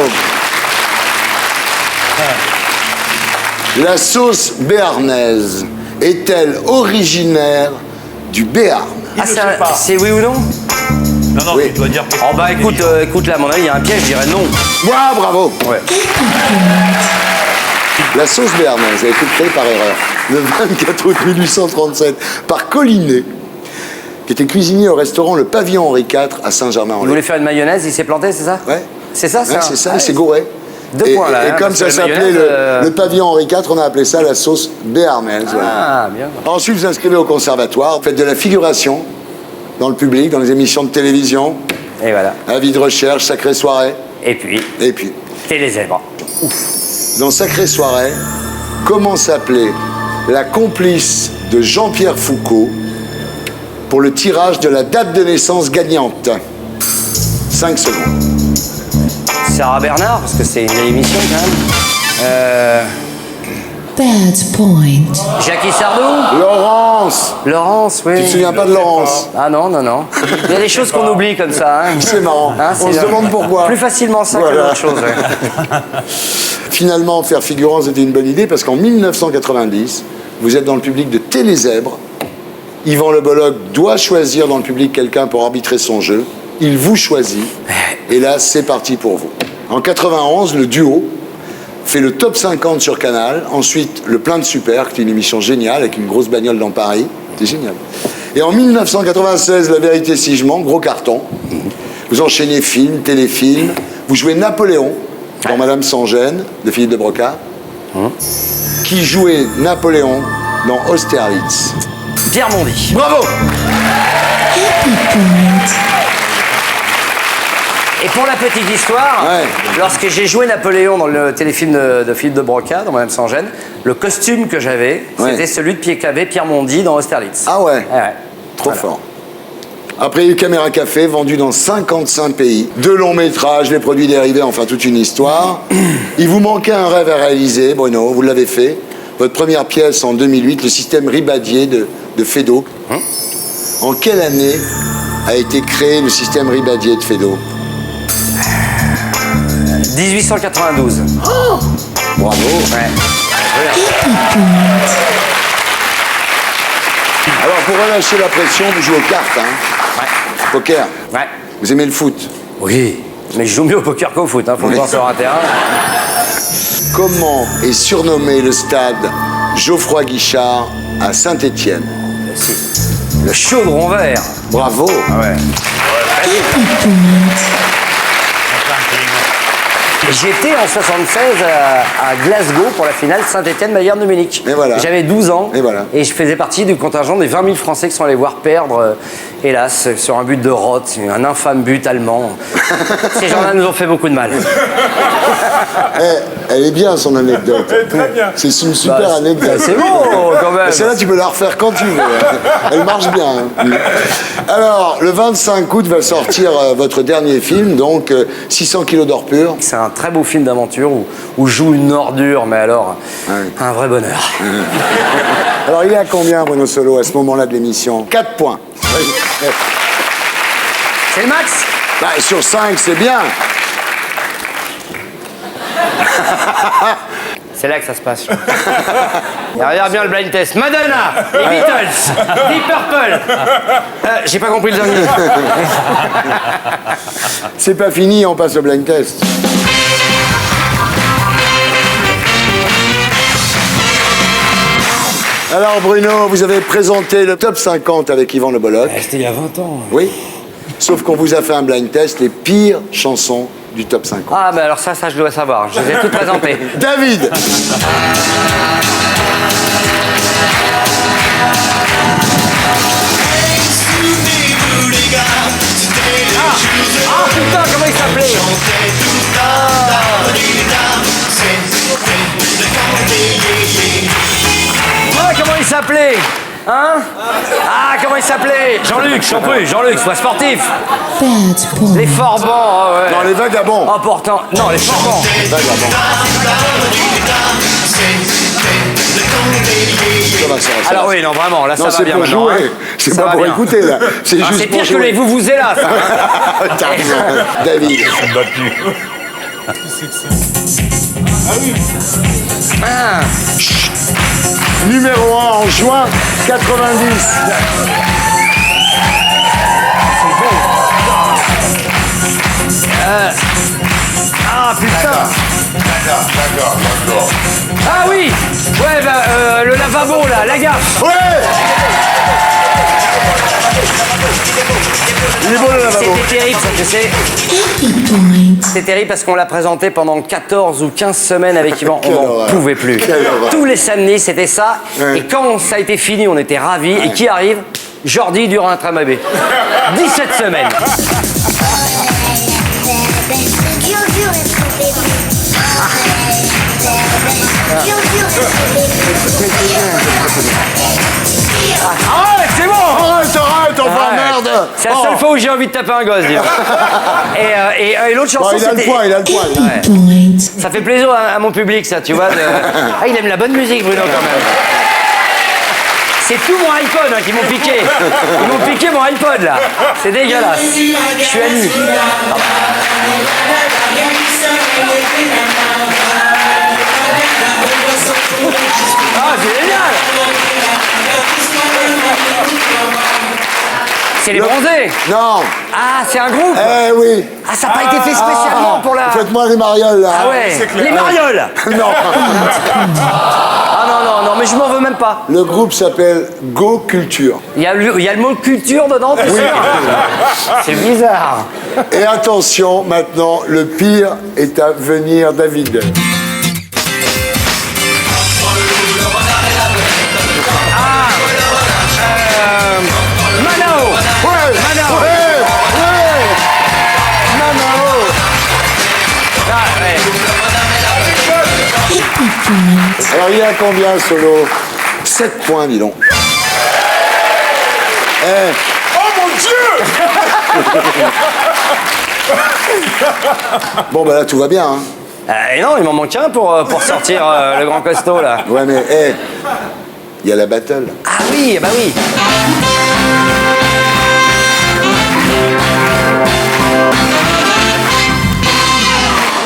La sauce béarnaise est-elle originaire du Béarn? Ah, c'est oui ou non? Non, non, Oui. tu dois dire. que- Oh bah écoute, écoute là, à mon avis, il y a un piège, je dirais non. Ouah, bravo. Ouais. La sauce béarnaise a été créée par erreur le 24 août 1837 par Collinet, qui était cuisinier au restaurant Le Pavillon Henri IV à Il Saint-Germain-en-Laye. voulait faire une mayonnaise, il s'est planté, c'est ça? Ouais. C'est ça, ça? Ouais, c'est ça, Ah, il s'est gouré. 2 Et- points là. Et hein, comme parce ça que la s'appelait mayonnaise, le Pavillon Henri IV, on a appelé ça la sauce béarnaise. voilà. Ah, bien. Ensuite, vous inscrivez au conservatoire, vous faites de la figuration dans le public, dans les émissions de télévision, Et voilà. avis de recherche, Sacrée Soirée. Et puis, Et puis, t'es les zèbres. dans Sacrée Soirée, comment s'appelait la complice de Jean-Pierre Foucault pour le tirage de la date de naissance gagnante? 5 secondes. Sarah Bernard, parce que c'est une vieille émission quand même. Bad point. Jackie Sardou. Laurence. Laurence, oui. Tu te souviens pas de Laurence? Ah non, non, non. Il y a des choses qu'on oublie comme ça. Hein. C'est marrant. Hein, On se demande pourquoi. Plus facilement ça Voilà. que d'autres choses. Ouais. Finalement, faire figurant, c'était une bonne idée parce qu'en 1990, vous êtes dans le public de Télézèbre. Yvan Le Bolloc doit choisir dans le public quelqu'un pour arbitrer son jeu. Il vous choisit. Et là, c'est parti pour vous. En 91, le duo fait le top 50 sur Canal. Ensuite, le Plein de Super, qui est une émission géniale avec une grosse bagnole dans Paris. C'est génial. Et en 1996, La Vérité si je mens, gros carton. Vous enchaînez films, téléfilms. Vous jouez Napoléon dans Madame sans gêne de Philippe de Broca, qui jouait Napoléon dans Austerlitz. Pierre Mondy. Bravo! Et pour la petite histoire, Ouais. lorsque j'ai joué Napoléon dans le téléfilm de Philippe de Broca, dans Madame sans gêne, le costume que j'avais, Ouais. c'était celui qu'avait Pierre Mondy dans Austerlitz. Ah ouais, Ouais. trop Voilà. fort. Après, il y a eu Caméra Café, vendu dans 55 pays. 2 longs métrages, les produits dérivés, enfin toute une histoire. Il vous manquait un rêve à réaliser, Bruno, vous l'avez fait. Votre première pièce en 2008, le système Ribadier de Feydeau. En quelle année a été créé le système Ribadier de Feydeau? 1892. Bravo. Ouais. Alors, pour relâcher la pression, vous jouez aux cartes, hein? Ouais. Poker. Ouais. Vous aimez le foot? Oui. Mais je joue mieux au poker qu'au foot, hein, faut le voir sur un terrain. Comment est surnommé le stade Geoffroy Guichard à Saint-Étienne? Si. Le chaudron vert. Bravo. Ah ouais. J'étais en 76 à Glasgow pour la finale Saint-Étienne-Bayern-de-Munich. Et voilà. J'avais 12 ans Et voilà. je faisais partie du contingent des 20 000 Français qui sont allés voir perdre, hélas, sur un but de Roth, un infâme but allemand. Ces gens-là nous ont fait beaucoup de mal. Elle est bien son anecdote. Très bien. C'est une super anecdote. C'est beau quand même. Celle-là, tu peux la refaire quand tu veux. Elle marche bien. Alors, le 25 août va sortir votre dernier film, donc 600 kilos d'or pur. C'est un très beau film d'aventure où joue une ordure, mais alors, un vrai bonheur. Alors, il est à combien, Bruno Solo, à ce moment-là de l'émission? 4 points. C'est le max? Bah, sur 5, c'est bien. C'est là que ça se passe. Et regarde bien le blind test. Madonna, les Beatles, Deep Purple. J'ai pas compris le dernier. C'est pas fini, on passe au blind test. Alors Bruno, vous avez présenté le top 50 avec Yvan Le Bolloc. C'était il y a 20 ans. Oui. Sauf qu'on vous a fait un blind test, les pires chansons du top 50. Ah, bah alors ça, je dois savoir. Je les ai toutes présentées. David. Ah putain, comment il s'appelait? Ah, comment il s'appelait? Hein? Ah, comment il s'appelait? Jean-Luc, je t'en prie, Jean-Luc, sois sportif. Les Forbans, oh ouais. Non, les Vagabonds. Oh, pourtant, non, les Forbans. Alors oui, non, vraiment, là, Non, ça va c'est bien pour maintenant. jouer. Hein. C'est Ça pas va pour bien. écouter, là. C'est Ah, juste c'est pour pire que jouer. les vous-vous-êtes là, ça. T'as raison. David. Ah. Numéro 1 en juin 90. Ah putain. Ah oui. Ouais, bah, le lavabo là, la gaffe. Ouais. Il est beau le lavabo. C'était terrible, ça, tu sais. C'est terrible parce qu'on l'a présenté pendant 14 ou 15 semaines avec Yvan. Quelle On n'en horreur. pouvait plus. Quelle horreur. Tous les samedis, c'était ça. Ouais. Et quand ça a été fini, on était ravis. Et qui arrive? Jordi Durand-Tramabé. 17 semaines. Ah, c'est bon! Arrête, enfin, Ouais. merde. C'est la seule fois où j'ai envie de taper un gosse, dis donc. Et l'autre chanson, Bon, il a le c'était... point, il a le point. Ouais. Ça fait plaisir à mon public, ça, tu vois. Ah, il aime la bonne musique, Bruno, quand même. C'est tout mon iPod qui m'ont piqué. Ils m'ont piqué mon iPod, là. C'est dégueulasse. Je suis à nu. Ah, c'est génial. C'est les bronzés. Non. Ah, c'est un groupe. Eh oui. Ah, ça n'a pas été fait spécialement pour la... Faites-moi les marioles, là. Ah ouais, c'est clair. les marioles. Non. Ah non, mais je m'en veux même pas. Le groupe s'appelle Go Culture. Il y a le mot culture dedans, tu sais. C'est bizarre. Et attention, maintenant, le pire est à venir, David. Manao. Ouais. Manao. Ouais. Ouais. Manao. Ah, ouais. Alors, il y a combien, Solo? 7 points, dis donc. Eh, Oh mon Dieu! bon, bah là, tout va bien, hein. Et non, il m'en manque un pour sortir le grand costaud, là. Ouais, mais, il y a la battle. Ah oui, bah oui.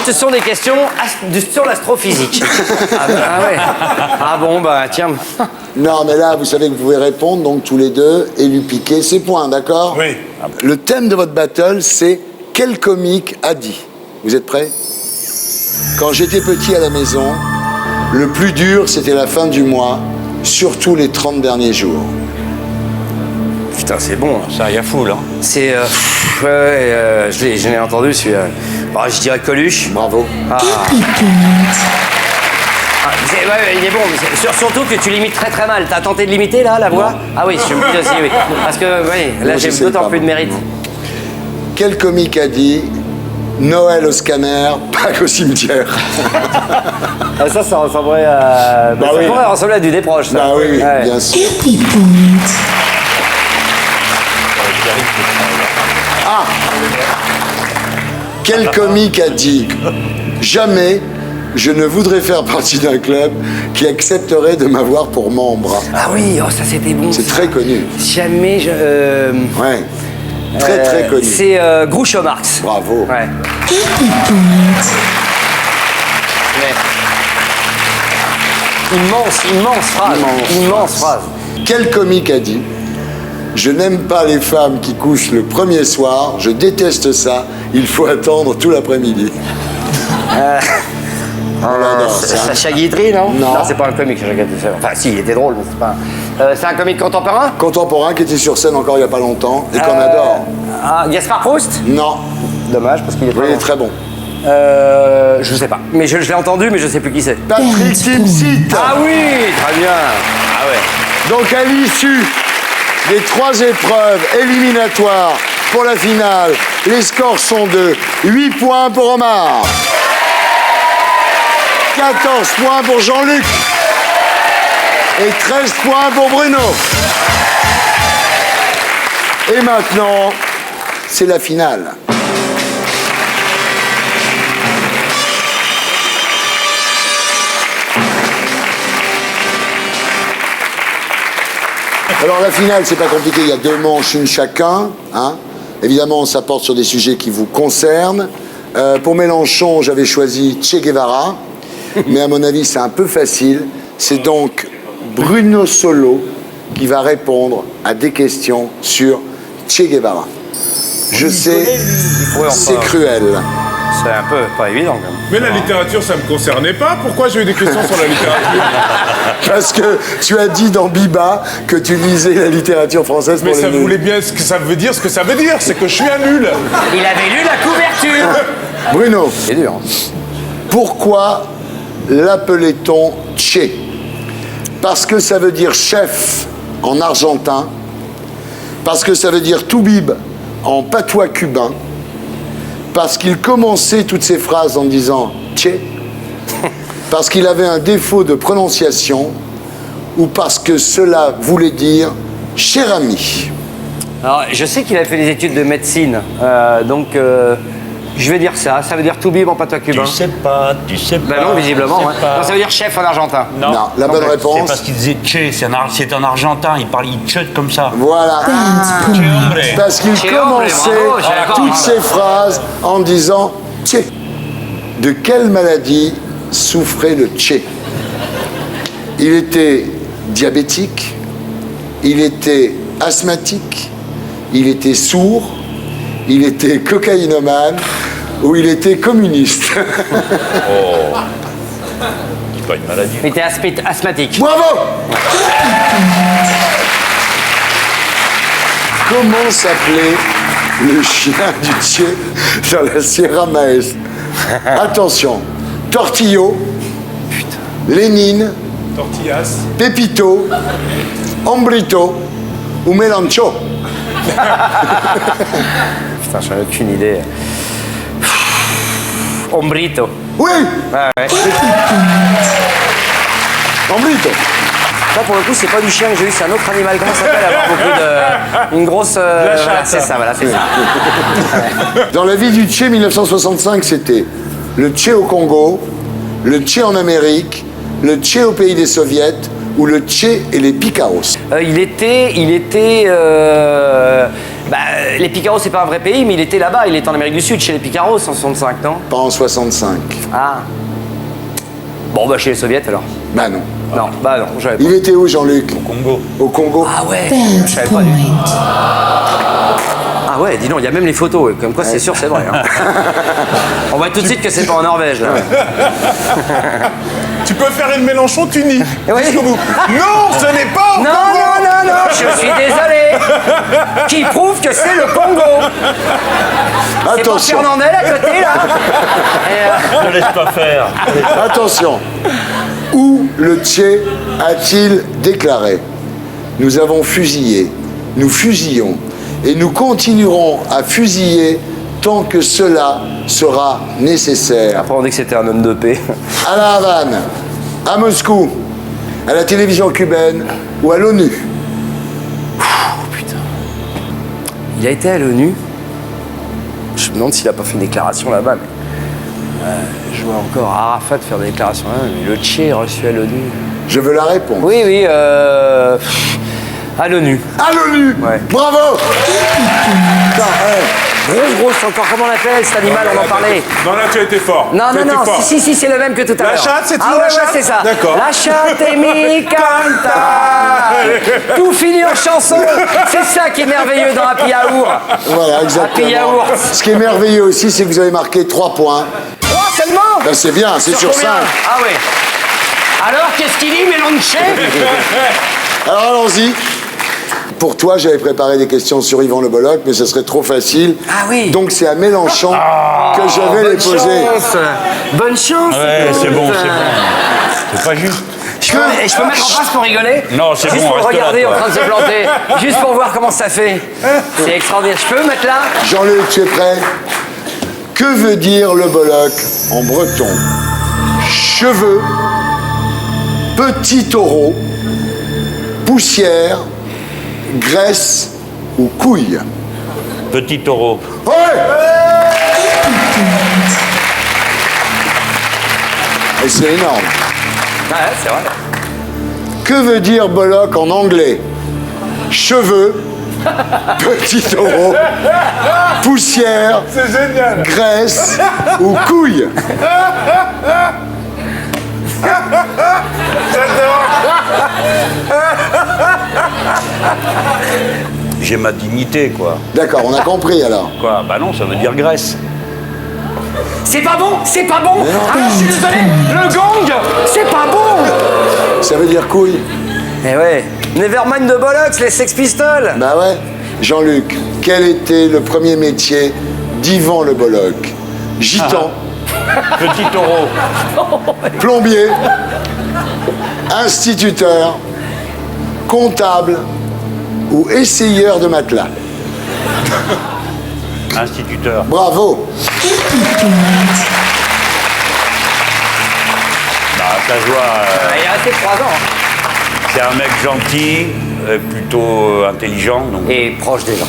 Ce sont des questions sur l'astrophysique. Ah ouais. Ah bon, bah tiens. Non, mais là, vous savez que vous pouvez répondre, donc tous les deux, et lui piquer ses points, d'accord? Oui. Le thème de votre battle, c'est « Quel comique a dit ?» Vous êtes prêts? Quand j'étais petit à la maison, le plus dur, c'était la fin du mois, surtout les 30 derniers jours. Putain, c'est bon. Ça, il y a foule, hein. C'est. Je l'ai entendu, celui-là. Bah, je dirais Coluche. Bravo. Ah. Ouais, il est bon, mais surtout que tu l'imites très très mal. T'as tenté de l'imiter là, la voix? Ah oui, je me dis aussi, oui. Parce que, oui, là Non, j'ai je sais d'autant pas, plus de moi. mérite. Quel comique a dit Noël au scanner, Pâques au cimetière? Ah, ça ressemblerait à. Bah ça oui. pourrait ressembler à du déproche, ça. Bah oui, Ouais. bien sûr. Quel comique a dit Jamais je ne voudrais faire partie d'un club qui accepterait de m'avoir pour membre? Ah oui, oh, ça c'était bon. C'est ça. très connu. Jamais je. Ouais. Très très connu. C'est Groucho Marx. Bravo. Ouais. Immense phrase. Immense phrase. Quel comique a dit Je n'aime pas les femmes qui couchent le premier soir, je déteste ça, il faut attendre tout l'après-midi. On l'adore, ça. Sacha Guitry, non? Non. c'est pas un comique, Sacha Guitry. Enfin, si, il était drôle, mais c'est pas. C'est un comique contemporain? Contemporain qui était sur scène encore il n'y a pas longtemps et qu'on adore. Ah, Gaspard Proust? Non, Dommage, parce qu'il est oui, il est très bon. très bon. Je sais pas. Mais je l'ai entendu, mais je sais plus qui c'est. Patrick Timsit. Ah oui, très bien. Ah ouais. Donc à l'issue des 3 épreuves éliminatoires pour la finale, les scores sont de 8 points pour Omar, 14 points pour Jean-Luc et 13 points pour Bruno. Et maintenant, c'est la finale. Alors la finale, c'est pas compliqué, il y a 2 manches, une chacun. Hein. Évidemment, ça porte sur des sujets qui vous concernent. Pour Mélenchon, j'avais choisi Che Guevara, mais à mon avis, c'est un peu facile. C'est donc Bruno Solo qui va répondre à des questions sur Che Guevara. Je sais, c'est cruel. C'est un peu pas évident, quand même. Mais la littérature, ça me concernait pas. Pourquoi j'ai eu des questions sur la littérature? Parce que tu as dit dans Biba que tu lisais la littérature française pour Mais les ça nuls. voulait bien ce que ça veut dire. Ce que ça veut dire, c'est que je suis un nul. Il avait lu la couverture. Bruno, C'est dur. pourquoi l'appelait-on Che? Parce que ça veut dire chef en argentin, parce que ça veut dire toubib en patois cubain, parce qu'il commençait toutes ses phrases en disant Che, parce qu'il avait un défaut de prononciation, ou parce que cela voulait dire cher ami. Alors, je sais qu'il a fait des études de médecine, donc je vais dire ça. Ça veut dire toubib en patois cubain. Tu sais pas. Bah non, visiblement. tu sais Ouais. pas. Non, ça veut dire chef en argentin. Non, la bonne C'est réponse. parce qu'il disait Che, c'est un argentin, il chute comme ça. Voilà. Che, hombre. Parce qu'il Che, commençait bravo, j'ai d'accord. toutes ses phrases en disant Che. De quelle maladie souffrait le Che? Il était diabétique, il était asthmatique, il était sourd, il était cocaïnomane ou il était communiste. C'est pas une maladie. Il était asthmatique. Bravo! Comment s'appelait le chien du Che dans la Sierra Maestra? Attention, Tortillo, Lénine, Tortillas. Pepito, Hombrito ou Melancho? Putain, j'en ai aucune idée. Hombrito. Oui, Ouais. Hombrito. Ça, pour le coup, c'est pas du chien que j'ai eu, c'est un autre animal. Comment ça s'appelle? Avoir beaucoup de. Une grosse. La chatte. Voilà, c'est ça, voilà, c'est ça. Dans la vie du Che 1965, c'était le Che au Congo, le Che en Amérique, le Che au pays des Soviets ou le Che et les Picaros. Il était. Les Picaros, c'est pas un vrai pays, mais il était là-bas. Il était en Amérique du Sud, chez les Picaros, en 65, non? Pas en 65. Ah. Bon, bah, chez les Soviets, alors. Bah non. Non, bah non, j'avais pas. Il était où, Jean-Luc? Congo. Au Congo. Ah ouais, je savais pas du tout. Ah ouais, dis donc, il y a même les photos, comme quoi c'est sûr, c'est vrai. Hein. On voit tout de suite que c'est pas en Norvège, là. Tu peux faire une Mélenchon, tu nies. Oui. Jusqu'au bout. Non, ce n'est pas au Non, Congo. non, non, non, je suis désolé. qui prouve que c'est le Congo. C'est pas Attention, Fernandel à côté, là. Et, Ne laisse pas faire. attention. Où le Tché a-t-il déclaré: nous avons fusillé, nous fusillons, et nous continuerons à fusiller tant que cela sera nécessaire. Après, on dit que c'était un homme de paix. À la Havane, à Moscou, à la télévision cubaine ou à l'ONU. Il a été à l'ONU. Je me demande s'il a pas fait une déclaration là-bas. Mais, je vois encore Arafat faire des déclarations là, mais le Tché est reçu à l'ONU. Je veux la réponse. Oui, oui, à l'ONU. À l'ONU. Ouais. Bravo. Putain, grosse, encore, comment on l'appelle cet animal, on en parlait. Non, là, tu as été fort. Non, Tu as non, été non, fort. si, c'est le même que tout à l'heure. La chatte, c'est tout, ah, la ouais, chatte c'est ça. D'accord. La chatte et mi canta. Tout finit en chanson. C'est ça qui est merveilleux dans Happy Hour. Voilà, exactement. Happy Hour. Ce qui est merveilleux aussi, c'est que vous avez marqué 3 points. 3 seulement. Ben, c'est bien, c'est sur 5. combien? Ah ouais. Alors, qu'est-ce qu'il dit, Mélenchon? Alors allons-y. Pour toi, j'avais préparé des questions sur Yvan Le Bolloc, mais ce serait trop facile. Ah oui. Donc c'est à Mélenchon que je vais les poser. Bonne chance. Ouais, c'est bon, c'est bon. C'est pas juste. Je peux mettre en face pour rigoler? Non, c'est Juste bon, pour le reste là, regarder toi. en train de se planter. Juste pour voir comment ça fait. C'est extraordinaire. Je peux mettre là? Jean-Luc, tu es prêt? Que veut dire Le Bolloc en breton? Cheveux, petit taureau, poussière, graisse ou couille? Petit taureau. Ouais. Et c'est énorme. Ouais, c'est vrai. Que veut dire Bolloc en anglais? Cheveux, petit taureau, poussière, C'est génial. graisse ou couille? J'ai ma dignité, quoi. D'accord, on a compris alors. Quoi? Bah non, ça veut dire Grèce. C'est pas bon, c'est pas bon. Ah, je suis désolé. Le gong, c'est pas bon. Ça veut dire couille? Eh ouais. Nevermind de Bollocks, les Sex Pistols. Bah ouais. Jean-Luc, quel était le premier métier d'Yvan Le Bolloc? Gitan, Petit taureau. plombier, instituteur, comptable ou essayeur de matelas? Instituteur. Bravo. Bah, ça se voit. Il est resté 3 ans. C'est un mec gentil, plutôt intelligent. Donc... Et proche des gens.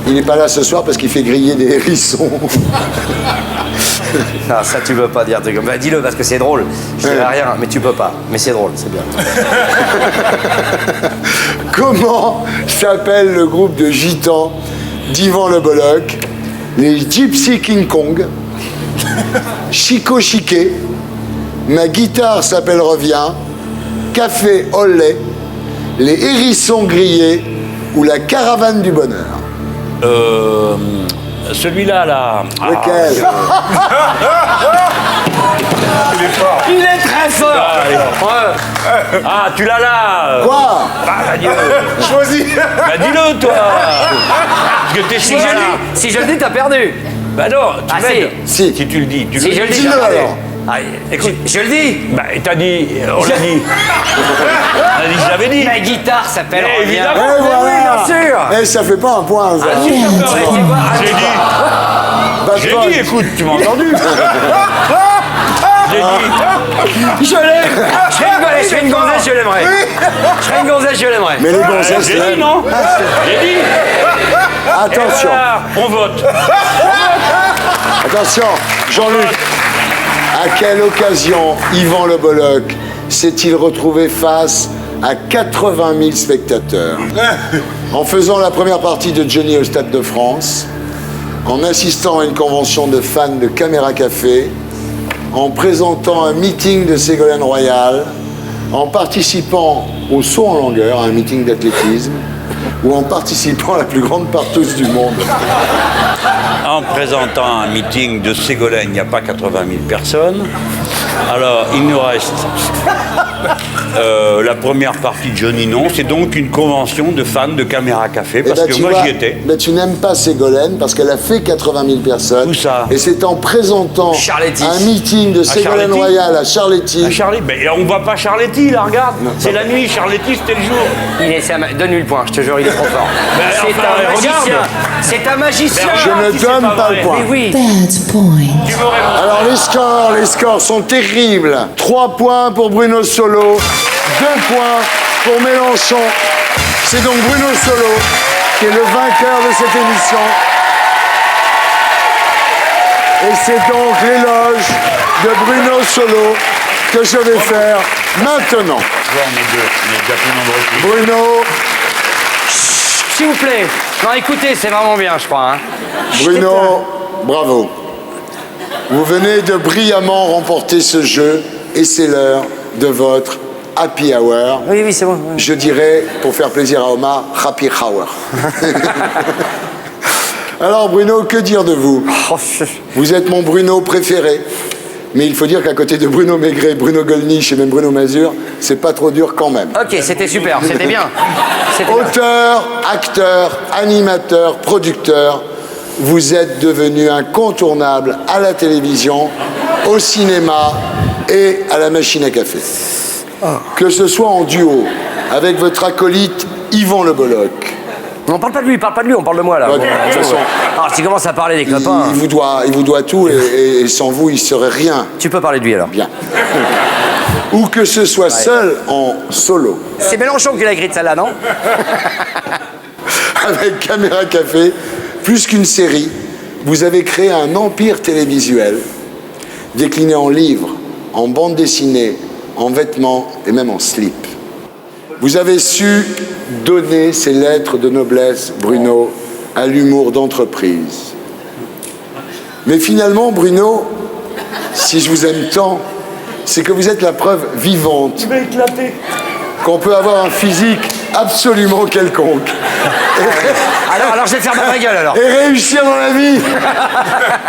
Il n'est pas là ce soir parce qu'il fait griller des hérissons. Ah, ça, tu peux pas dire. Bah, dis-le parce que c'est drôle. Je dirais rien, mais tu peux pas. Mais c'est drôle, c'est bien. Comment s'appelle le groupe de gitans d'Yvan Le Bolloc? Les Gypsy King Kong, Chico Chiquet, Ma guitare s'appelle Revient, Café Olé, Les Hérissons Grillés ou La Caravane du Bonheur? Celui-là, là. Lequel? Il est très fort. Ah, tu l'as là. Quoi? Bah, dis-le. Choisis. Bah, dis-le, toi. Parce que t'es Si je le dis, si je le dis, t'as perdu. Bah non, tu Ah, m'aides. si. Si tu le dis. Tu Si le je le dis, Dis-le t'as perdu. alors. Ah, écoute, je le dis. Bah, t'as dit. On l'a dit. On a dit que je l'avais dit. Ma guitare s'appelle Eh, Revient. évidemment. Eh, Oui, voilà. bien sûr. Eh, ça fait pas un point, ça. J'ai dit. Bad J'ai Boy. dit, écoute, tu m'as entendu. J'ai dit. Je l'aime. Je serais une gonzesse, je l'aimerais. Je serais une gonzesse, je l'aimerais. Mais les gonzesses, J'ai dit, l'aiment. non. J'ai dit. Attention, Voilà, on vote. attention, Jean-Luc. À quelle occasion Yvan Le Bolloc s'est-il retrouvé face à 80 000 spectateurs? En faisant la première partie de Johnny au Stade de France, en assistant à une convention de fans de Caméra Café, en présentant un meeting de Ségolène Royal, en participant au saut en longueur, à un meeting d'athlétisme, ou en participant à la plus grande partouze du monde? En présentant un meeting de Ségolène, il n'y a pas 80 000 personnes. Alors, il nous reste La première partie de Johnny Non, c'est donc une convention de fans de Caméra Café, parce que moi j'y étais. Mais tu n'aimes pas Ségolène parce qu'elle a fait 80 000 personnes. Où ça? Et c'est en présentant Charletti. un meeting de Ségolène Charletti Royal à Charletti. Mais on voit pas Charletti, là, regarde. C'est la nuit, Charletti, c'était le jour. Donne-lui le point, je te jure, il est trop fort. C'est enfin, un magicien. regarde. C'est un magicien. Je ne c'est donne pas pas vrai. le point. Mais oui. Bad point. Tu m'aurais Alors les scores sont terribles. 3 points pour Bruno Solo, 2 points pour Mélenchon. C'est donc Bruno Solo qui est le vainqueur de cette émission. Et c'est donc l'éloge de Bruno Solo que je vais faire maintenant. Bruno, S'il vous plaît. Non, écoutez, c'est vraiment bien, je crois. Hein. Bruno, bravo. Vous venez de brillamment remporter ce jeu et c'est l'heure de votre happy hour. Oui, c'est bon. Je dirais, pour faire plaisir à Omar, happy hour. Alors Bruno, que dire de vous? Vous êtes mon Bruno préféré. Mais il faut dire qu'à côté de Bruno Maigret, Bruno Gollnisch et même Bruno Mazur, c'est pas trop dur quand même. Ok, c'était super, c'était bien. Auteur, acteur, animateur, producteur, vous êtes devenu incontournable à la télévision, au cinéma et à la machine à café. Que ce soit en duo avec votre acolyte Yvan Le Bolloc. On parle pas de lui, on parle de moi là. Ouais, de toute façon, alors tu commences à parler des copains. Il vous doit tout et sans vous, il serait rien. Tu peux parler de lui alors. Bien. Ou que ce soit seul en solo. C'est Mélenchon qui l'a écrite celle-là, non? Avec Caméra Café, plus qu'une série, vous avez créé un empire télévisuel décliné en livres, en bande dessinée, en vêtements et même en slip. Vous avez su donner ces lettres de noblesse, Bruno, à l'humour d'entreprise. Mais finalement, Bruno, si je vous aime tant, c'est que vous êtes la preuve vivante qu'on peut avoir un physique absolument quelconque. Alors je vais faire ma gueule alors. Et réussir dans la vie.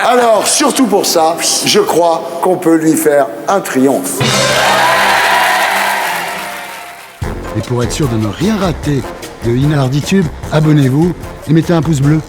Alors, surtout pour ça, je crois qu'on peut lui faire un triomphe. Et pour être sûr de ne rien rater de Inarditube, abonnez-vous et mettez un pouce bleu.